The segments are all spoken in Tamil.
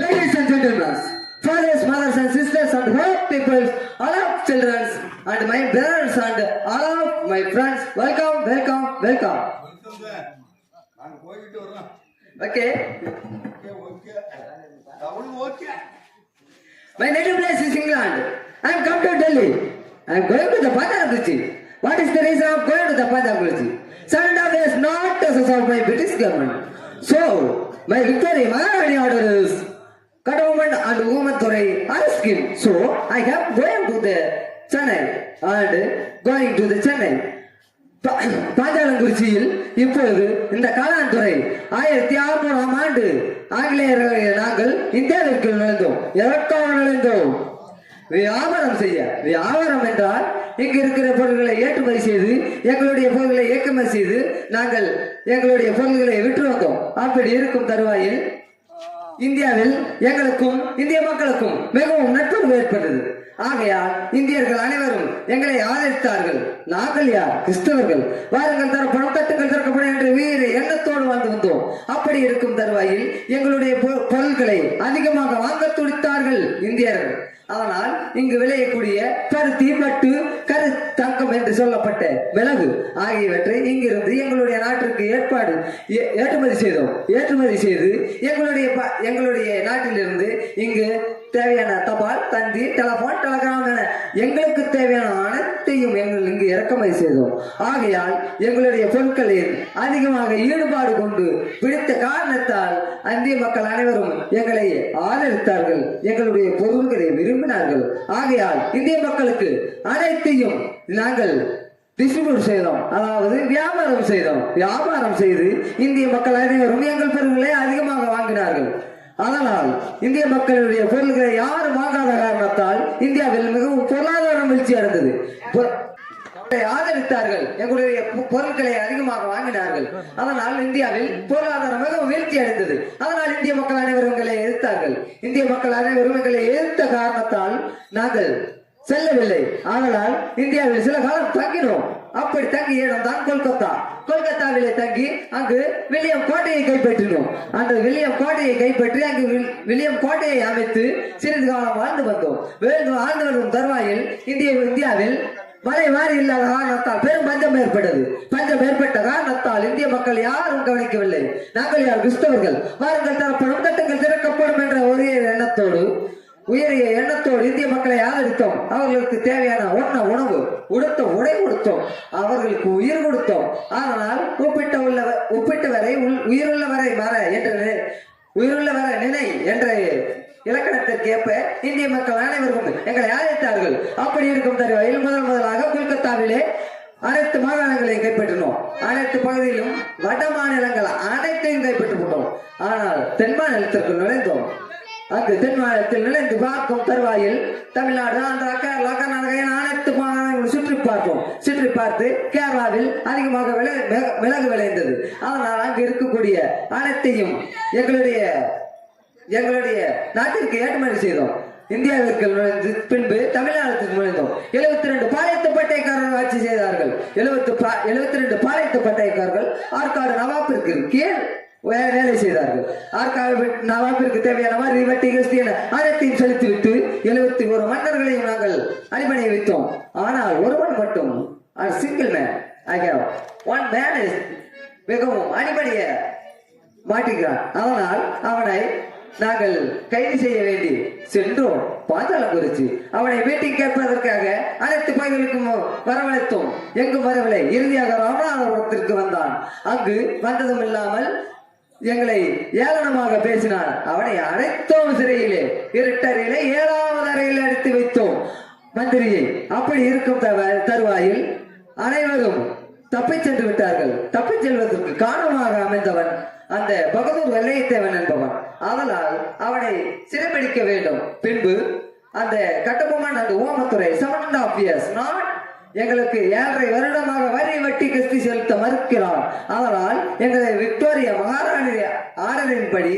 Ladies and gentlemen, fathers, mothers and sisters and whole people, all of children and my brothers and all of my friends, welcome, welcome, welcome. Okay. My native place is England. I am come to Delhi. I am going to the Punjab Bridge. What is the reason of going to the Punjab Bridge? Surrender is not the source of my British government. So, my Victoria Maharani order is government and woman Thorai are scheme. So, I am going to the Chennai and going to the Chennai. பாஞ்சாலங்குறிச்சியில் இப்பொழுது இந்த காளான்துறை 1600ஆம் ஆண்டு ஆங்கிலேயர்களை நாங்கள் இந்தியாவிற்கு நுழைந்தோம். எதற்காக நுழைந்தோம்? வியாபாரம் செய்ய. வியாபாரம் என்றால் இங்கு இருக்கிற பொருட்களை ஏற்றுமதி செய்து எங்களுடைய பொருட்களை ஏற்றுமதி செய்து நாங்கள் எங்களுடைய பொருட்களை விற்று வந்தோம். அப்படி இருக்கும் தருவாயில் இந்தியாவில் எங்களுக்கும் இந்திய மக்களுக்கும் மிகவும் நட்புறவு ஏற்பட்டது. ஆகையால் இந்தியர்கள் அனைவரும் எங்களை ஆதரித்தார்கள். நாங்கள் யார்? கிறிஸ்தவர்கள். வாருங்கள் தரப்படும், தட்டுங்கள் திறக்கப்படும் என்ற வீர எண்ணத்தோடு வாழ்ந்து வந்தோம். அப்படி இருக்கும் தருவாயில் எங்களுடைய பொருட்களை அதிகமாக வாங்க துடித்தார்கள் இந்தியர்கள். ஆனால் இங்கு விளையக்கூடிய பருத்தி, பட்டு, கரு, தங்கம் என்று சொல்லப்பட்ட மிளகு ஆகியவற்றை இங்கிருந்து எங்களுடைய நாட்டிற்கு ஏற்றுமதி செய்தோம். ஏற்றுமதி செய்து எங்களுடைய நாட்டிலிருந்து இங்கு தேவையான தபால், தந்தி, டெலபோன், டெலகிராம் என எங்களுக்கு தேவையான அனைத்தையும் எங்கள் இங்கு இறக்குமதி செய்தோம். ஆகையால் எங்களுடைய பொருட்களில் அதிகமாக ஈடுபாடு கொண்டு பிடித்த காரணத்தால் இந்திய மக்கள் அனைவரும் எங்களை ஆதரித்தார்கள். எங்களுடைய பொருட்களை விரும்பினார்கள். ஆகையால் இந்திய மக்களுக்கு அனைத்தையும் நாங்கள் டிஸ்ட்ரிபியூட் செய்தோம். அதாவது வியாபாரம் செய்தோம். வியாபாரம் செய்து இந்திய மக்கள் அனைவரும் எங்கள் பொருட்களை அதிகமாக வாங்கினார்கள். அதனால் இந்திய மக்களுடைய பொருட்களை யாரும் வாங்காத காரணத்தால் இந்தியாவில் மிகவும் பொருளாதாரம் வீழ்ச்சி அடைந்தது. ஆதரித்தார்கள். எங்களுடைய பொருட்களை அதிகமாக வாங்கினார்கள். அதனால் இந்தியாவில் பொருளாதாரம் மிகவும் வீழ்ச்சி அடைந்தது. அதனால் இந்திய மக்கள் அனைவரும் எங்களை எதிர்த்தார்கள். இந்திய மக்கள் அனைவரும் எங்களை எதிர்த்த காரணத்தால் நாங்கள் செல்லவில்லை. ஆனால் இந்தியாவில் சில காலம் தங்கினோம். அப்படி தங்கிய இடம் தான் கொல்கத்தா. கொல்கத்தாவிலே தங்கி அங்கு வில்லியம் கோட்டையை கைப்பற்றினோம். அந்த வில்லியம் கோட்டையை கைப்பற்றி அங்கு வில்லியம் கோட்டையை அமைத்து சிறிது காலம் வாழ்ந்து வந்தோம். வாழ்ந்து வரும் தருவாயில் இந்தியாவில் மழை மாறி இல்லாத காரணத்தால் பெரும் பஞ்சம் ஏற்பட்டது. பஞ்சம் ஏற்பட்ட காரணத்தால் இந்திய மக்கள் யாரும் கவனிக்கவில்லை. நாங்கள் யார்? கிறிஸ்தவர்கள். வாருங்கள் தரப்படும், தட்டுங்கள் திறக்கப்படும் என்ற உயரிய எண்ணத்தோடு இந்திய மக்களை ஆதரித்தோம். அவர்களுக்கு தேவையான உணவு, உடுத்த உடை கொடுத்தோம். அவர்களுக்கு உயிர் கொடுத்தோம். ஆனால் ஒப்பிட்டவரை உயிருள்ளவரை மற என்று உயிருள்ளவரை நினை என்ற இலக்கணத்திற்கு ஏற்ப இந்திய மக்கள் அனைவருக்கும் எங்களை ஆதரித்தார்கள். அப்படி இருக்கும் தருவாயில் முதலாக கொல்கத்தாவிலே அனைத்து மாகாணங்களையும் கைப்பற்றினோம். அனைத்து பகுதியிலும் வட மாநிலங்கள் அனைத்தையும் கைப்பற்றி போட்டோம். ஆனால் தென் மாநிலத்திற்கு நுழைந்தோம். அங்கு தென் மாநிலத்தில் நுழைந்து பார்க்கும் தருவாயில் தமிழ்நாடு, ஆந்திரா, கேரளா, கர்நாடகா என அனைத்து மாநிலங்களும் சுற்றி பார்த்தோம். சுற்றி பார்த்து கேரளாவில் அதிகமாக மிளகு விளைந்தது. அதனால் அங்கு இருக்கக்கூடிய அனைத்தையும் எங்களுடைய நாட்டிற்கு ஏற்றுமதி செய்தோம். இந்தியாவிற்கு நுழைந்து பின்பு தமிழ்நாட்டிற்கு நுழைந்தோம். 72 பாளையத்து பட்டயக்காரர்கள் ஆட்சி செய்தார்கள். 72 பாளையத்து பட்டயக்காரர்கள் ஆற்காடு நவாப்பிற்கு கீழ் வேலை செய்தார்கள். ஆற்காடு நவாப்பிற்கு தேவையான மாதிரி வட்டி, கிறிஸ்டி என அனைத்தையும் செலுத்திவிட்டு 71 மன்னர்களையும் நாங்கள் அடிப்படையை வைத்தோம். ஆனால் ஒருவன் மட்டும் சிங்கிள் மேன் ஒன் மேன் மிகவும் அடிப்படைய மாட்டுகிறான். அதனால் அவனை நாங்கள் கைது செய்ய வேண்டி சென்றோம். பாஞ்சாலங்குறிச்சி அவனை வீட்டில் கேட்பதற்காக அனைத்து பகுதிகளுக்கும் வரவழைத்தோம். எங்கும் வரவில்லை. இறுதியாக ராமநாதபுரத்திற்கு வந்தான். அங்கு வந்ததும் இல்லாமல் எங்களை ஏளனமாக பேசினார். அவனை அனைத்தோம் சிறையிலே, இருட்டறையிலே 7வது அறையில் அடைத்து வைத்தோம் மந்திரியை. அப்படி இருக்கும் தருவாயில் அனைவரும் தப்பிச் சென்று விட்டார்கள். தப்பிச் செல்வதற்கு காரணமாக அமைந்தவன் அந்த பகதூர் வெள்ளையத்தேவன் என்பவன். அதனால் அவனை சிறைப்பிடிக்க வேண்டும். பின்பு அந்த கட்டபொம்மன் அந்த ஓமத்துறை 7.5 years எங்களுக்கு 7.5 வருடமாக வரி வட்டி கிஸ்தி செலுத்த மறுக்கிறார். அதனால் எங்களை விக்டோரியா மகாராணி ஆர்டரின்படி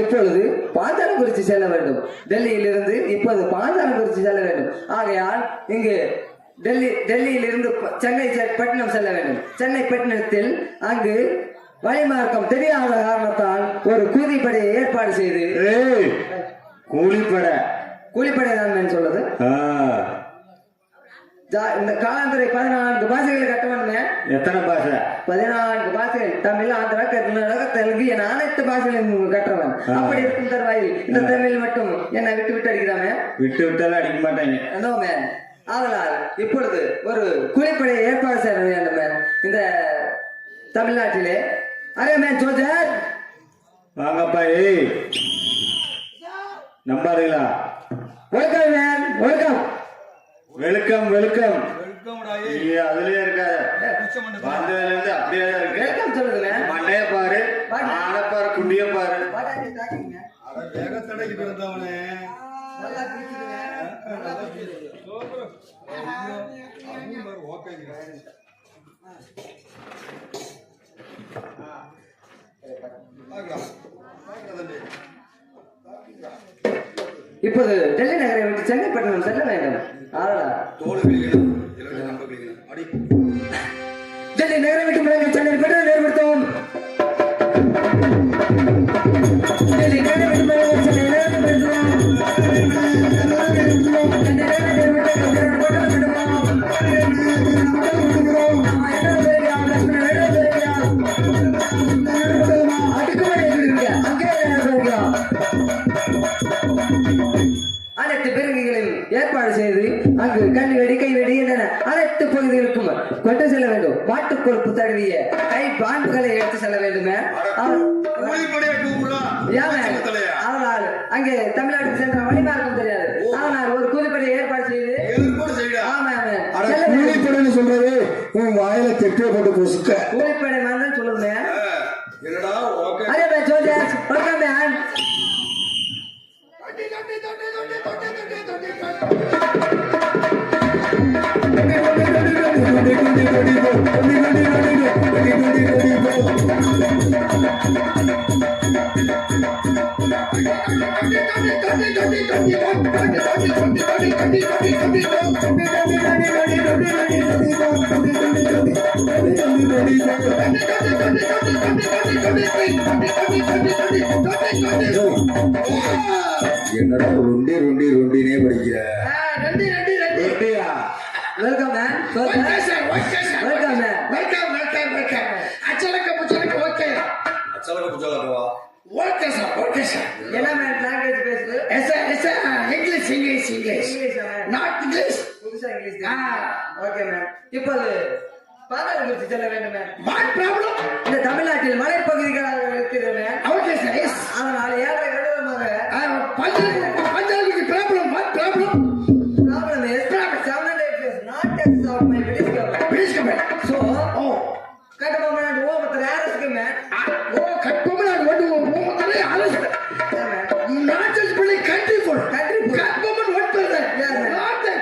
இப்பொழுது பாஞ்சாலங்குறிச்சி செல்ல வேண்டும். டெல்லியில் இருந்து இப்போது பாஞ்சாலங்குறிச்சி செல்ல வேண்டும். ஆகையால் இங்கு டெல்லியில் இருந்து சென்னை பட்டினம் செல்ல வேண்டும். சென்னை பட்டினத்தில் அங்கு வழிமார்க்கம் தெரியாத காரணத்தால் ஒரு கூலிப்படையை ஏற்பாடு செய்து கூலிப்படை தான் சொல்லுது. இந்த காலாந்துறை 14 பாஷைகளை கட்டவன். எத்தனை பாஷை? 14 பாஷைகள். தமிழ், ஆந்திரா, கர்நாடகா, தெலுங்கு என அனைத்து பாஷைகளையும் கற்றவன். அப்படி இருக்கும் தருவாயில் இந்த தமிழ் மட்டும் என்னை விட்டு விட்டு அடிக்கிறாமே. விட்டு விட்டாலும் அடிக்க மாட்டாங்க. அதனால் இப்பொழுது ஒரு கூலிப்படையை ஏற்பாடு செய்ய வேண்டும் இந்த தமிழ்நாட்டிலே. அரே மேன் சோஜர் வாங்கப்பா. நம்பாருங்களா? Welcome man, welcome welcome welcome. அதுலயே இருக்காது, அப்படியே இருக்கு. வெல்கம் சொல்லுங்க. மண்டைய பாரு, ஆனை பாரு, குண்டிய பாரு. இப்போது டெல்லி நகரை விட்டு சென்னை பட்டணம் செல்ல வேண்டும். டெல்லி நகரை விட்டு சென்னை பட்டணம் ஏற்படுத்தும். டெல்லி நகரை விட்டு சென்னை அனைத்து பிறகுகளையும் ஏற்பாடு செய்து அங்கு கண் வெடி, கை வெடி என அனைத்து பகுதிகளுக்கும் கொண்டு செல்ல வேண்டும். மாட்டு கொழுப்பு தடவிய கை பாம்புகளை எடுத்து செல்ல வேண்டுமே. அதனால் அங்கே தமிழ்நாட்டுக்கு சென்ற வழிமார்க்கம் தெரியாது. அதனால் ஒரு கூலிப்படையை ஏற்பாடு செய்து கூலிப்படை சொல்றது வாயில தெற்கே போட்டு பொசுக்க கூலிப்படை மாதிரி சொல்லுங்க. அரே சோல்ஜர்ஸ் வெல்கம் மேன். என்னடா ரொண்டி ரொண்டி ரொண்டினே படிக்கிற? Welcome man. Welcome man. அச்சலக்க புச்சலக்க ஓகே. அச்சலக்க புச்சலக்கவா? Okay sir, okay sir. என்ன மேன் லாங்குவேஜ் பேசுது? English English English. Not English. புதுசா இங்கிலீஷ். Okay man. இப்போது பாஞ்சாலங்குறிச்சி செல்ல வேண்டும் மேன். What problem? இந்த தமிழ்நாட்டில் மலைப்பகுதிகளாக இருக்கிறது. Okay sir. எஸ். அதனால் 7.5 வருடமாக Panchalankurichi problem. What problem? Problem is 7.5 years not taxes of my British government. So, Kattabomman and ஓமத்துறை அரசுக்கு மேன். கட்டபொம்மன் and ஓமத்துறை அரசு. Not just for country for. Kattabomman what for that? Not that.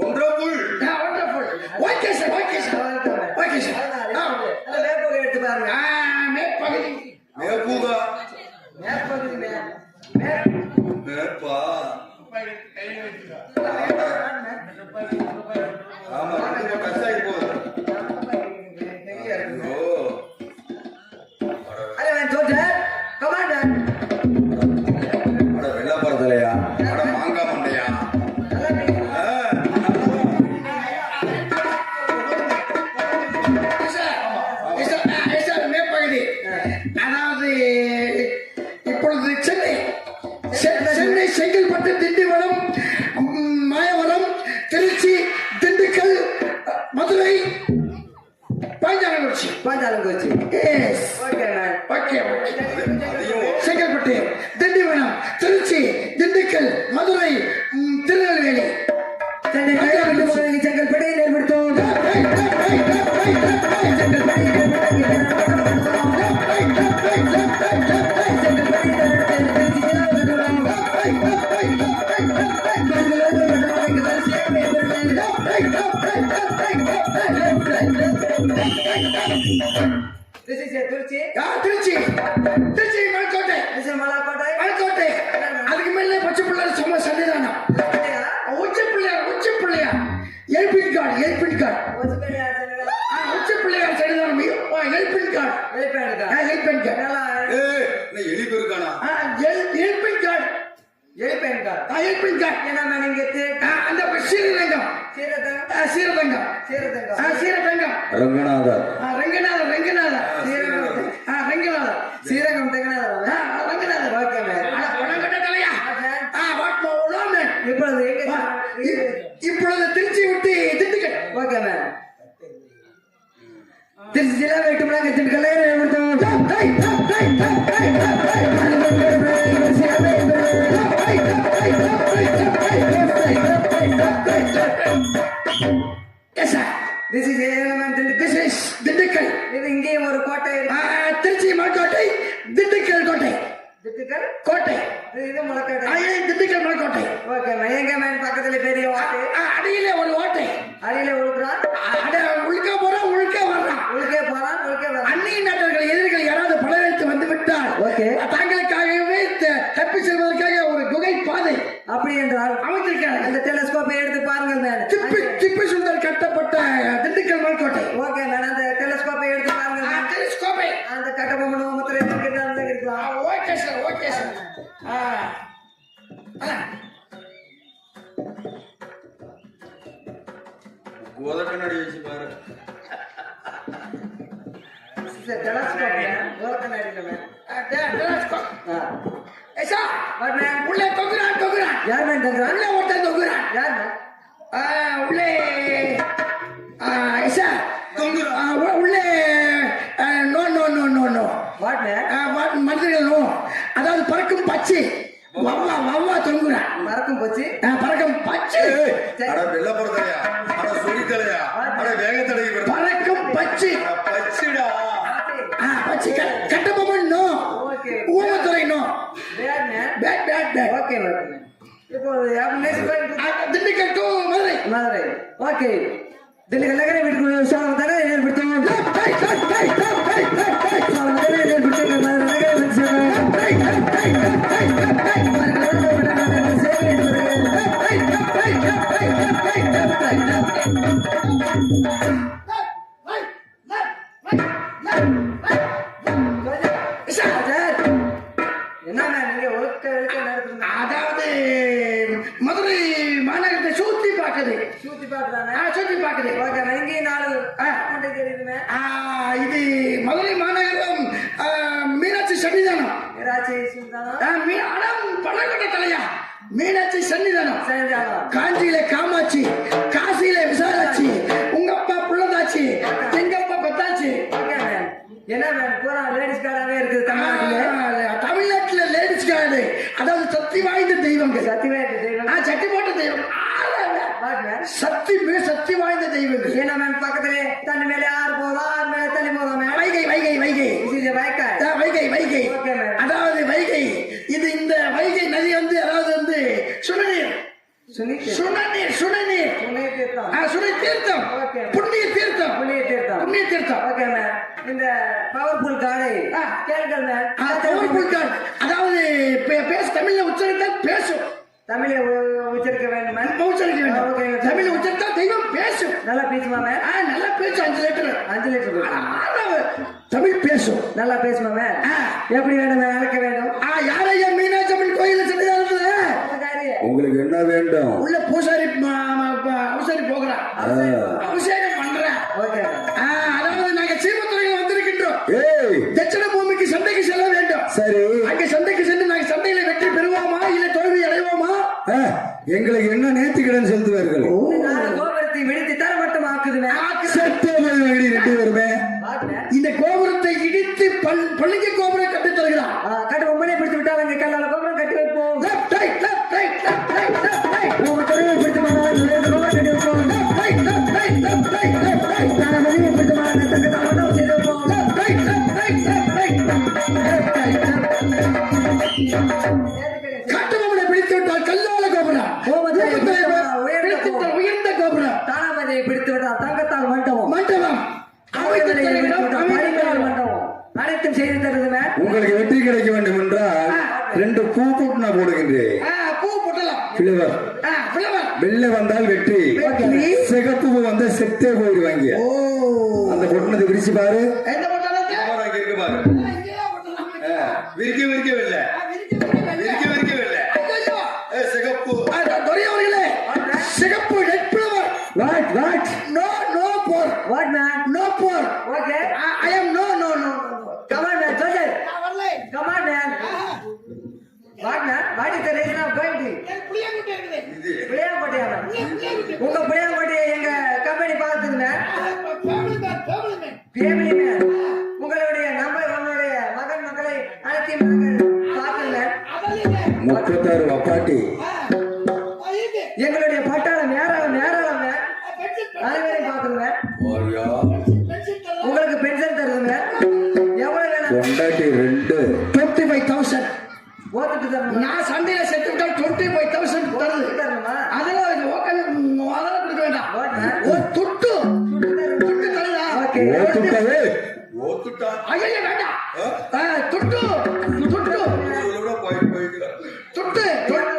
Wonderful. Yeah, wonderful. Okay sir, okay sir. Okay sir. அந்த மேற்பகுதி எடுத்து பாருங்க. மேற்பகுதி. மேற்பூதா. மேற்பகுதி மேன். மேற்பா. கை வைக்கிறா. Trichy. Yes okay man. Okay Chengalpattu, Tindivanam, Trichy, Dindigul, Madurai, Tirunelveli. Chennai நகரம் விட்டு போய் செங்கல்பட்டை ஏற்படுத்தும். திருச்சி திருச்சி, திருச்சி, மலைக்கோட்டை, மலைக்கோட்டை. அதுக்கு மேலே பச்சை பிள்ளையார் சும்மா சன்னிதானம். உச்சி பிள்ளையார் எல்பின் கார்டு, எல்பின் கார்டு. உச்சி பிள்ளையார் சன்னிதானம், எல்பின் கார்டு, எல்பின் கார்டு. ஏய், நான் எலி பெருக்கானா? எல்பின் கார்டு, எல்பின் கார்டு. என்ன மேன் இங்க அந்த சீரதங்கம், சீரதங்கம், சீரதங்கம். ரங்கநாதர். ரங்கநாதர், ரங்கநாதர், ரங்கநாதர், சீரகம் தெங்கனாதா? ரங்கநாதர். Okay man. பணங்கட்ட தலையா. இப்பொழுது எங்க? இப்பொழுது திருச்சி விட்டு திண்டுக்கல். Okay man. திருச்சி ஜில்லா வெட்டு முழங்க திண்டுக்கல்ல ஏற்படுத்தும். Yes sir. This is This is Dindigul. இது இங்கேயும் ஒரு கோட்டை இருக்கு. திருச்சி மலைக்கோட்டை, திண்டுக்கல் கோட்டை, திண்டுக்கல் கோட்டை. இது முளக்கட்டை. திண்டுக்கல் மலைக்கோட்டை. Okay man. எங்க மேன் பக்கத்துல பெரிய ஓட்டை. அடியில ஒரு ஓட்டை. அடியில உழுக்குறான். உழுக்க போறான், உழுக்க வர்றான். உழுக்கே போறான், உழுக்கே வரான். அந்நிய நாட்டர்கள் எதிரிகள் யாராவது படை வைத்து வந்து விட்டால் ஓகே. தாங்களுக்காகவே தப்பி செல்வதற்காக ஒரு குகை பாதை அப்படி என்றால் அமைச்சிருக்காங்க. அந்த டெலிஸ்கோப்பை எடுத்து பாருங்கள் மேன். திப்பு சுந்தர் கட்டப்பட்ட திண்டுக்கல் மலைக்கோட்டை. Okay man. அந்த டெலிஸ்கோப்பை எடுத்து பாருங்கள் மேன். டெலிஸ்கோப்பை. அந்த கட்டபொம்மன் முத்திரை இருக்கலாம். Okay sir, okay sir. கோத கண்ணாடி வச்சு பாரு. Telescope okay man. Telescope. Esau what man. உள்ளே தொகுறான். யார் மேன் தங்கறான்? உள்ளே ஒருத்தன் தொகுறான். யார் மேன்? உள்ளே ஏசா உள்ளே no no no no no. What man? மனிதர்கள் நோ. அதாவது பறக்கும் பச்சை வவ்வா தொங்குறான். மறக்கும் போச்சு. பறக்கும் பச்சை. அட வெள்ள பொறுத்தலையா, அட சுரித்தலையா, அட வேகத்தடை பறக்கும் பச்சை. பச்சிடா. பச்சை Kattabomman no. Okay. Oomaithurai no. Bad man. Bad. Okay man. இப்போ திண்டுக்கல் டு மதுரை. மதுரை. ஓகே. திண்டுக்கல் நகர வீட்டுக்குள்ள சோழம் தானே ஏற்படுத்தும். சோழம் தானே ஏற்படுத்தும். மதுரை நகர வீட்டு என்ன மேன் நீங்க ஒழுக்க நடத்துறீங்க? அதாவது மதுரை மாநகரத்தை சுத்தி பார்க்குது. சுத்தி பார்க்கறானே. சுத்தி பார்க்குது. Okay man. இங்கே நாலு கொண்டே தெரியுதுமே. இது மதுரை மாநகரம் மீனாட்சி சன்னிதானம். ராஜி சுல்தானா. பணக்கட்ட தலையா. மீனாட்சி சன்னிதானம். சன்னிதானம். காஞ்சியில காமாட்சி, காசியில விசாலாட்சி, உங்க அப்பா புள்ளதாச்சி, எங்க அப்பா பெத்தாச்சி. Okay man. என்ன மேன் பூரா லேடிஸ் கார்டாவே இருக்குது தமிழ்நாட்டுல. தமிழ்நாட்டுல லேடிஸ் கார்டு. அதாவது சக்தி வாய்ந்த தெய்வங்கள். சத்தியமே தெய்வம். சக்தி போட்ட தெய்வம். What man. சக்தி வாய்ந்த தெய்வங்கள். என்ன மேன் பக்கத்திலே தண்ணி மேலே ஆறு போதா, ஆறு மேலே தண்ணி போதா மேன். வைகை. இது வைக்காய். வைகை. Okay man. அதாவது வைகை. இது இந்த வைகை நதி வந்து அதாவது வந்து சுடுநீர். சுடுநீர். சுனை தீர்த்தம். ஓகே. புண்ணிய தீர்த்தம். புண்ணிய தீர்த்தம். Okay man. இந்த பவர்ஃபுல் காடை கேட்கல் மேன். Powerful God. அதாவது பேச தமிழ்ல உச்சரித்தால் பேசும். தமிழை உச்சரிக்க வேண்டும் மேன். உச்சரிக்க வேண்டும். ஓகே. தமிழ்ல உச்சரித்தால் தெய்வம் பேசும். நல்லா பேசுமா மேன். நல்லா பேசும். 5 லிட்டர். 5 லிட்டர் தமிழ் பேசும். நல்லா பேசுமா மேன். எப்படி வேண்டும் மேன்? அழைக்க வேண்டும். யாரையா மீனாட்சி அம்மன் கோயில சன்னிதானத்துல உங்களுக்கு என்ன வேண்டும்? உள்ள பூசாரி அவசரி போகிறான். அபிஷேகம் பண்றேன். ஓகே. அதாவது நாங்க சீமத்துறையில் வந்திருக்கின்றோம். ஏய், தட்சிண பூமிக்கு சண்டைக்கு செல்ல வேண்டும். சரி. அங்க சண்டைக்கு சென்று நாங்க சண்டையில வெற்றி பெறுவோமா இல்ல தோல்வி அடைவோமா? எங்களுக்கு என்ன நேர்த்திக்கடன் செலுத்துவார்கள்? கோபுரத்தை விடுத்து தர மட்டும் ஆக்குது மேன். சட்டமன்ற 2 பேருமே வாட் மேன். இந்த கோபுரம் பள்ளிக்கு கோபுரம் கட்டித் தருகிறார். கட்டு பொம்மனை பிடித்து விட்டால் அங்கே கல்லால கோபுரம் கட்டி வைப்போம். Left right left right left right left right. உங்க துறையை பிடித்து மாட்டால் கோபுரம் கட்டி வைப்போம். Left right left right left right left right. தானமதியை பிடித்து மாட்டால் தங்க தாமதம் செய்து வைப்போம். Left right left right left right left right. கட்டுபொம்மனை பிடித்து விட்டால் கல்லால கோபுரம். உயர்ந்த கோபுரம். தானமதியை பிடித்து விட்டால் தங்கத்தால் மண்டபம். மண்டபம். அனைத்தும் செய்து தருதுமே. உங்களுக்கு வெற்றி கிடைக்க வேண்டும் என்றால் 2 பூ போட்டு நான் போடுகின்றேன். பூ போட்டலாம். Flower flower. வெள்ளை வந்தால் வெற்றி, சிகப்பு பூ வந்தா செத்தே போயிடுவாங்க. ஓ, அந்த பொட்டனத்தை விரிச்சு பாரு. எந்த போட்டாலும் இருக்கு பாரு. விரிக்க விரிக்க வெள்ளை, விரிக்க விரிக்க வெள்ளை, சிகப்பு. துரையவர்களே, சிகப்பு red flower. What? No pour. What man? No pour. Okay. I am no. Come on man, soldier. Come on man. What man? What is the reason of going to? புளியாங்கோட்டையா man? உங்க புளியாங்கோட்டையை எங்க கம்பெனி பார்த்துது man. Family man. உங்களுடைய நம்மளுடைய மகன் மக்களை அனைத்தையும் பார்த்துது man. 36 வப்பாட்டி. எங்களுடைய பட்டாளம் ஏராளம் man. அனைவரையும் பார்த்துங்க. உங்களுக்கு பென்ஷன் தருதுங்க. எவ்வளவு வேணும்? கொண்டாட்டி 2 25,000. ஓத்துட்டு தரணும். நான் சண்டையில செத்து விட்டால் 25,000 தருது. தரணுமா? அதெல்லாம் அதெல்லாம் கொடுக்க வேண்டாம். ஒரு துட்டு தருதா? ஓகே. ஓத்துட்டாவே ஓத்துட்டா. ஐயா வேண்டாம். துட்டு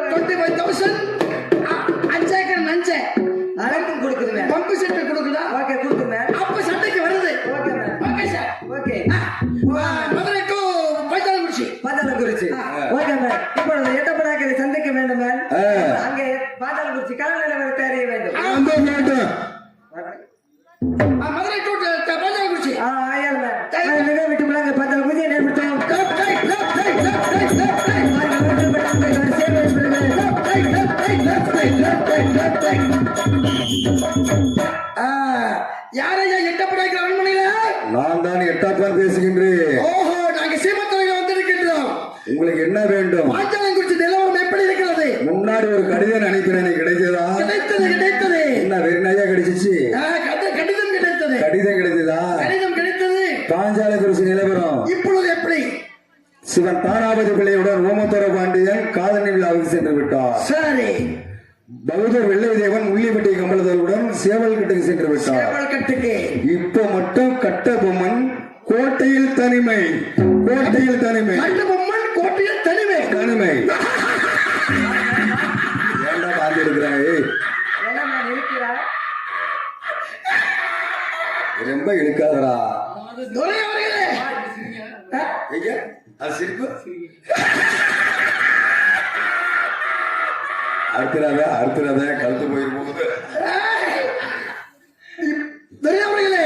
25,000. 5 ஏக்கர் நஞ்சை அனைத்தும் கொடுக்குதுங்க. பம்பு செட்டு கொடுக்குதா? ஓகே கொடுக்குங்க. அப்ப சண்டைக்கு வருது. Okay ma'am. Okay sir. Okay. Madurai to Paithalankurichi. Pathalakurichi. Okay ma'am. இப்பொழுது எட்டப்படாக்களை சந்திக்க வேண்டும் மேம். அங்கே பாதாளக்குறிச்சி கால நிலவரத்தை அறிய வேண்டும். மதுரை டு பைத்தாலங்குறிச்சி. ஆயால் மேம். மிக விட்டு முழங்க பாதாளக்குறிச்சியை நேர்படுத்தோம். யாரையா எட்டப்படாக்கிற அரண்மனையில? நான் தான் எட்டாப்பான் பேசுகின்றேன். ஓஹோ, நாங்க சீமத்துறையில வந்திருக்கின்றோம். உங்களுக்கு என்ன வேண்டும்? பாஞ்சாலங்குறிச்சி நிலவரம் எப்படி இருக்கிறது? முன்னாடி ஒரு கடிதம் அனுப்பினேன், கிடைச்சதா? கிடைத்தது. என்ன வெறிநாயா கிடைச்சிச்சு? கடிதம் கிடைத்தது. கடிதம் கிடைத்ததா? கடிதம் கிடைத்தது. பாஞ்சாலங்குறிச்சி நிலவரம் இப்பொழுது எப்படி? சிவன் தானாபதி பிள்ளையுடன் ஓமத்தோர பாண்டியன் காதணி விழாவுக்கு சென்று விட்டார். சரி. பௌத்தர் வெள்ளை தேவன் உள்ளிப்பட்டி கமலதலுடன் சேவல் கட்டுக்கு சென்று விட்டார். சேவல் கட்டுக்கு. இப்ப மட்டும் கட்டபொம்மன் கோட்டையில் தனிமை. கட்டபொம்மன் கோட்டையில் தனிமை. ஏண்டா காந்தி எடுக்கிறாங்க? என்ன மேம் இருக்கிறா? ரொம்ப இழுக்காதரா. துரை அவர்களே, அது சிரிப்பு. அறுத்துறாத கழுத்து போயிருப்போகுது. துரை அவர்களே,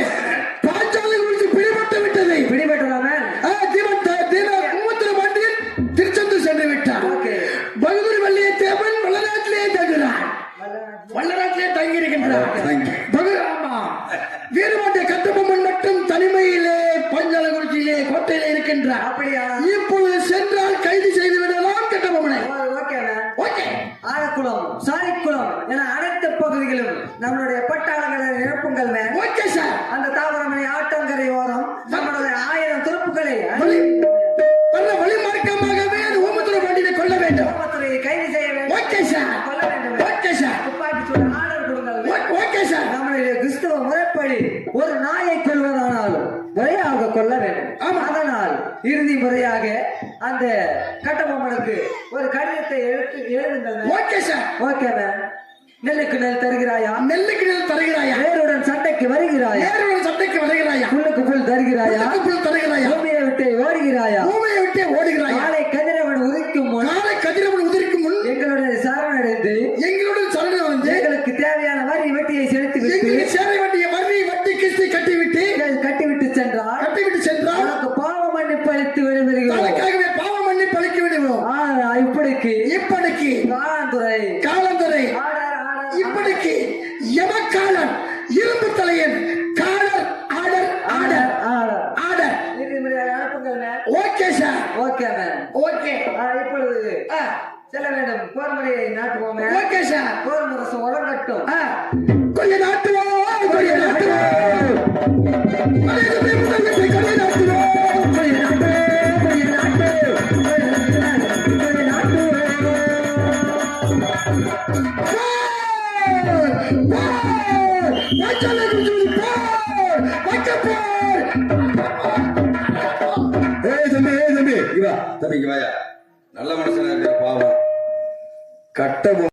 பாஞ்சாலங்குறிச்சி பிடிபட்டு விட்டது. பிடிபட்டதா மேம்? கும்பத்திர பாண்டியன் திருச்செந்தூர் சென்று விட்டார். பகதூர் வள்ளியை தேவன் வல்லநாட்டிலே தங்கி இருக்கின்றார். வீரபாண்டிய கட்டபொம்மன் மட்டும் தனிமையிலே பாஞ்சாலங்குறிச்சியிலே கோட்டையிலே இருக்கின்றார். அப்படியா? இப்பொழுது சென்றால் கைது செய்து விடலாம் கட்டபொம்மனை. Okay ma'am. Okay. Alakulam, Sarikulam என அனைத்து பகுதிகளும் நம்மளுடைய பட்டாளங்களை நிரப்புங்கள் மேம். Okay sir. அந்த தாவரமணி ஆட்டங்கரை ஓரம் நம்மளுடைய 1000 துருப்புகளை வழி மார்க்கமாகவே அது ஓமத்துறை பாண்டியனை கொல்ல வேண்டும். ஓமத்துறையை கைது செய்ய வேண்டும். Okay sir. கொல்ல வேண்டும். Okay sir. துப்பாக்கி சூடு ஆர்டர் கொடுங்கள். Okay sir. நம்மளுடைய கிறிஸ்துவ முறைப்படி ஒரு நாயை கொல்வதானாலும் முறையாக கொல்ல வேண்டும். அதனால் இறுதி முறையாக அந்த கட்டபொம்மனுக்கு ஒரு கடிதத்தை எழுதுங்கள். Okay sir. Okay ma'am. நெல்லுக்கு நெல் தருகிறாயா? நெல்லுக்கு நெல் தருகிறாயா? நேருடன் சண்டைக்கு வருகிறாயா? நேருடன் சண்டைக்கு வருகிறாயா? புல்லுக்கு புல் தருகிறாயா? புல் தருகிறாயா? பூமியை விட்டு ஓடுகிறாயா? பூமியை விட்டு ஓடுகிறாயா? நாளை கதிரவன் உதிக்கும் முன் எங்களுடைய சரணடைந்து எங்களுக்கு தேவையான வரி வட்டியை வட்டி கிஸ்தி கட்டிவிட்டு சென்றால் உனக்கு பாவ மன்னிப்பு அளித்து விடுவீர்கள். பாவ மன்னிப்பு அளிக்க விடுவோம். இப்படிக்கு காலந்துரை இப்படிக்கு யமகாலன் இரும்பு தலையன் காலர் ஆர்டர் அனுப்புங்கள். Okay man. ஓகே இப்பொழுது செல்ல வேண்டும். போர் முறையை நாட்டுவோமே. Okay sir. போர் முரசு உலகட்டும். கொய்ய நாட்டுவோம், கொய்ய நாட்டுவோம். கொய்ய நாட்டுவோம். தம்பி இங்க வாயா, நல்ல மனுஷனா இருக்க பாவம் கட்ட